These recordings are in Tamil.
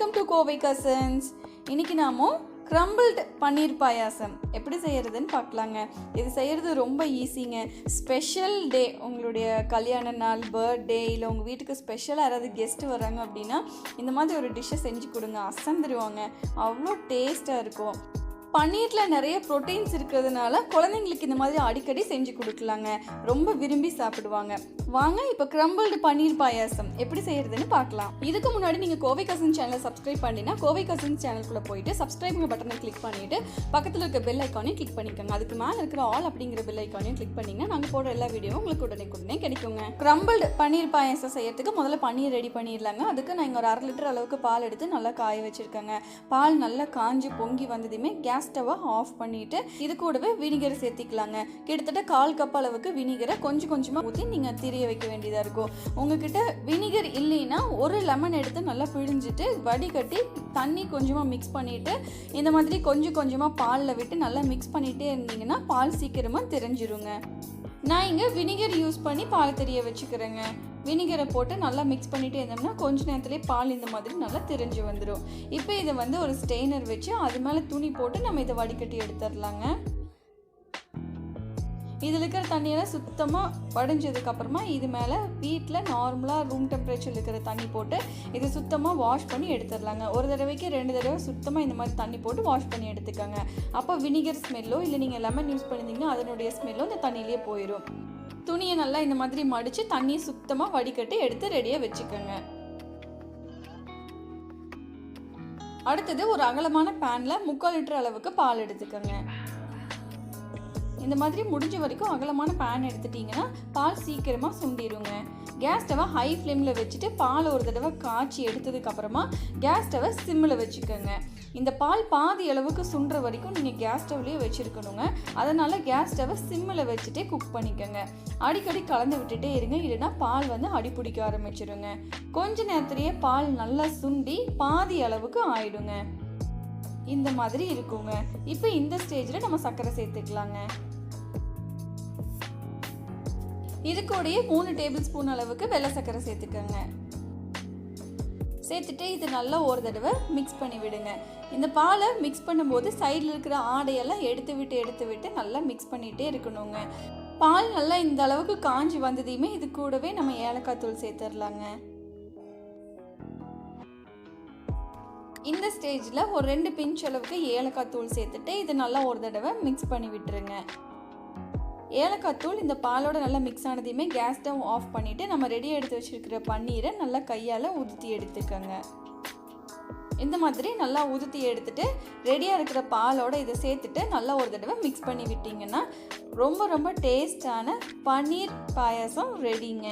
Welcome to Kovai Cousins. இன்னைக்கு நாம crumbled பன்னீர் பாயாசம் எப்படி செய்யறதுன்னு பார்க்கலாங்க. இது செய்யறது ரொம்ப ஈஸிங்க. ஸ்பெஷல் டே, உங்களுடைய கல்யாண நாள், பர்த்டே, இல்லை உங்கள் வீட்டுக்கு ஸ்பெஷலாக யாராவது கெஸ்ட் வராங்க அப்படின்னா இந்த மாதிரி ஒரு டிஷ்ஷை செஞ்சு கொடுங்க, அசந்துருவாங்க. அவ்வளோ டேஸ்ட்டாக இருக்கும். பன்னீரில் நிறைய ப்ரோட்டீன்ஸ் இருக்கிறதுனால குழந்தைங்களுக்கு இந்த மாதிரி அடிக்கடி செஞ்சு கொடுக்கலாங்க, ரொம்ப விரும்பி சாப்பிடுவாங்க. வாங்க இப்போ crumbled பன்னீர் பாயாசம் எப்படி செய்யறதுன்னு பார்க்கலாம். இதுக்கு முன்னாடி நீங்கள் கோவை கசன்ஸ் சேனலை சப்ஸ்கிரைப் பண்ணினா கோவை கசன்ஸ் சேனலுக்குள்ளே போயிட்டு சப்ஸ்கிரைப் பட்டனை கிளிக் பண்ணிவிட்டு பக்கத்தில் இருக்க பெல் ஐக்கானையும் கிளிக் பண்ணிக்கோங்க. அதுக்கு மேலே இருக்கிற ஆல் அப்படிங்கிற பெல் ஐக்கானையும் கிளிக் பண்ணிங்கன்னா நாங்கள் போடுற எல்லா வீடியோவும் உங்களுக்கு உடனே கிடைக்குங்க. crumbled பன்னீர் பாயாசம் செய்யறதுக்கு முதல்ல பன்னீர் ரெடி பண்ணிடலாங்க. அதுக்கு நான் இங்கே ஒரு 1/2 லிட்டர் அளவுக்கு பால் எடுத்து நல்லா காய வச்சுருக்கேங்க. பால் நல்லா காஞ்சி பொங்கி வந்ததுமே கேஸ் ஸ்டவ்வை ஆஃப் பண்ணிவிட்டு இது கூடவே வினிகரை சேர்த்திக்கலாங்க. கிட்டத்தட்ட 1/4 கப் அளவுக்கு வினிகரை கொஞ்சமாக ஊற்றி நீங்கள் திரிய வைக்க வேண்டியதாக இருக்கும். உங்ககிட்ட வினிகர் இல்லைன்னா ஒரு லெமன் எடுத்து நல்லா பிழிஞ்சிட்டு வடிகட்டி தண்ணி கொஞ்சமாக மிக்ஸ் பண்ணிவிட்டு இந்த மாதிரி கொஞ்சமாக பாலில் விட்டு நல்லா மிக்ஸ் பண்ணிகிட்டே இருந்தீங்கன்னா பால் சீக்கிரமாக தெரிஞ்சிருங்க. நான் இங்கே வினிகர் யூஸ் பண்ணி பால் தெரிய வச்சுக்கிறேங்க. வினிகரை போட்டு நல்லா மிக்ஸ் பண்ணிகிட்டே இருந்தோம்னா கொஞ்ச நேரத்துலேயே பால் இந்த மாதிரி நல்லா தெரிஞ்சு வந்துடும். இப்போ இதை ஒரு ஸ்டெய்னர் வச்சு அது மேலே துணி போட்டு நம்ம இதை வடிகட்டி எடுத்துடலாங்க. இதில் இருக்கிற தண்ணியெல்லாம் சுத்தமாக வடிஞ்சதுக்கப்புறமா இது மேலே வீட்டில் நார்மலாக ரூம் டெம்பரேச்சர் இருக்கிற தண்ணி போட்டு இது சுத்தமாக வாஷ் பண்ணி எடுத்துடலாங்க. ஒரு தடவைக்கு 2 தடவை சுத்தமாக இந்த மாதிரி தண்ணி போட்டு வாஷ் பண்ணி எடுத்துக்கோங்க. அப்போ வினிகர் ஸ்மெல்லோ இல்லை நீங்கள் லெமன் யூஸ் பண்ணியிருந்தீங்கன்னா அதனுடைய ஸ்மெல்லோ இந்த தண்ணியிலே போயிடும். துணியை நல்லா இந்த மாதிரி மடித்து தண்ணியை சுத்தமாக வடிகட்டி எடுத்து ரெடியாக வச்சுக்கோங்க. அடுத்தது ஒரு அகலமான பேனில் 3/4 லிட்டர் அளவுக்கு பால் எடுத்துக்கோங்க. இந்த மாதிரி முடிஞ்ச வரைக்கும் அகலமான பேன் எடுத்துட்டிங்கன்னா பால் சீக்கிரமாக சுண்டிடுங்க. கேஸ் ஸ்டவ்வை ஹை ஃப்ளேமில் வச்சுட்டு பால் ஒரு தடவை காய்ச்சி எடுத்ததுக்கப்புறமா கேஸ் ஸ்டவ்வை சிம்மில் வச்சுக்கோங்க. இந்த பால் பாதி அளவுக்கு சுண்டுற வரைக்கும் நீங்கள் கேஸ் ஸ்டவ்லேயே வச்சுருக்கணுங்க. அதனால் கேஸ் ஸ்டவ்வை சிம்மில் வச்சுட்டே குக் பண்ணிக்கோங்க. அடிக்கடி கலந்து விட்டுட்டே இருங்க, இல்லைன்னா பால் அடி பிடிக்க ஆரம்பிச்சிடுங்க. கொஞ்ச நேரத்துலேயே பால் நல்லா சுண்டி பாதி அளவுக்கு ஆயிடுங்க. இந்த மாதிரி இருக்குங்க. இப்போ இந்த ஸ்டேஜில் நம்ம சர்க்கரை சேர்த்துக்கலாங்க. இது கூடயே 3 டேபிள் ஸ்பூன் அளவுக்கு வெள்ளை சர்க்கரை சேர்த்துக்கோங்க. சேர்த்துட்டு இது நல்லா ஒரு தடவை மிக்ஸ் பண்ணி விடுங்க. இந்த பாலை மிக்ஸ் பண்ணும்போது சைடில் இருக்கிற ஆடையெல்லாம் எடுத்து விட்டு நல்லா மிக்ஸ் பண்ணிகிட்டே இருக்கணுங்க. பால் நல்லா இந்த அளவுக்கு காஞ்சி வந்ததையுமே இது கூடவே நம்ம ஏலக்காய் தூள் சேர்த்துடலாங்க. இந்த ஸ்டேஜில் ஒரு 2 பிஞ்ச் அளவுக்கு ஏலக்காய் தூள் சேர்த்துட்டு இது நல்லா ஒரு தடவை மிக்ஸ் பண்ணி விட்டுருங்க. ஏலக்காய் தூள் இந்த பாலோட நல்லா மிக்ஸ் ஆனதையுமே கேஸ் ஸ்டவ் ஆஃப் பண்ணிவிட்டு நம்ம ரெடியாக எடுத்து வச்சுருக்கிற பன்னீரை நல்லா கையால் உதுத்தி எடுத்துக்கோங்க. இந்த மாதிரி நல்லா உதுத்தி எடுத்துட்டு ரெடியாக இருக்கிற பாலோட இதை சேர்த்துட்டு நல்லா ஒரு தடவை மிக்ஸ் பண்ணி விட்டிங்கன்னா ரொம்ப டேஸ்டான பன்னீர் பாயாசம் ரெடிங்க.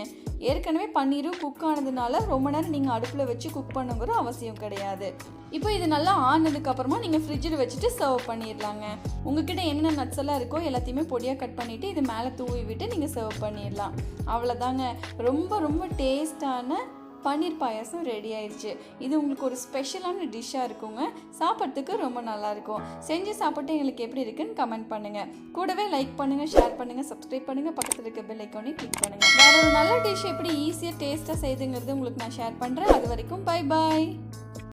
ஏற்கனவே பன்னீரும் குக் ஆனதுனால ரொம்ப நேரம் நீங்கள் அடுப்பில் வச்சு குக் பண்ணுங்கிற அவசியம் கிடையாது. இப்போ இது நல்லா ஆனதுக்கப்புறமா நீங்கள் ஃப்ரிட்ஜில் வச்சுட்டு சர்வ் பண்ணிடலாங்க. உங்ககிட்ட என்ன நட்ஸ் எல்லாம் இருக்கோ எல்லாத்தையுமே பொடியாக கட் பண்ணிவிட்டு இது மேலே தூவி விட்டு நீங்கள் சர்வ் பண்ணிடலாம். அவ்வளோதாங்க, ரொம்ப டேஸ்டான பன்னீர் பாயாசம் ரெடி ஆயிடுச்சு. இது உங்களுக்கு ஒரு ஸ்பெஷலான டிஷ்ஷாக இருக்குங்க. சாப்பிட்றதுக்கு ரொம்ப நல்லாயிருக்கும். செஞ்சு சாப்பிட்டு எங்களுக்கு எப்படி இருக்குன்னு கமெண்ட் பண்ணுங்கள். கூடவே லைக் பண்ணுங்கள், ஷேர் பண்ணுங்கள், சப்ஸ்கிரைப் பண்ணுங்கள், பக்கத்தில் இருக்க பெல் ஐக்கானையும் கிளிக் பண்ணுங்கள். வேறு ஒரு நல்ல டிஷ் எப்படி ஈஸியாக டேஸ்ட்டாக செய்துங்கிறது உங்களுக்கு நான் ஷேர் பண்ணுறேன். அது வரைக்கும் பை பாய்.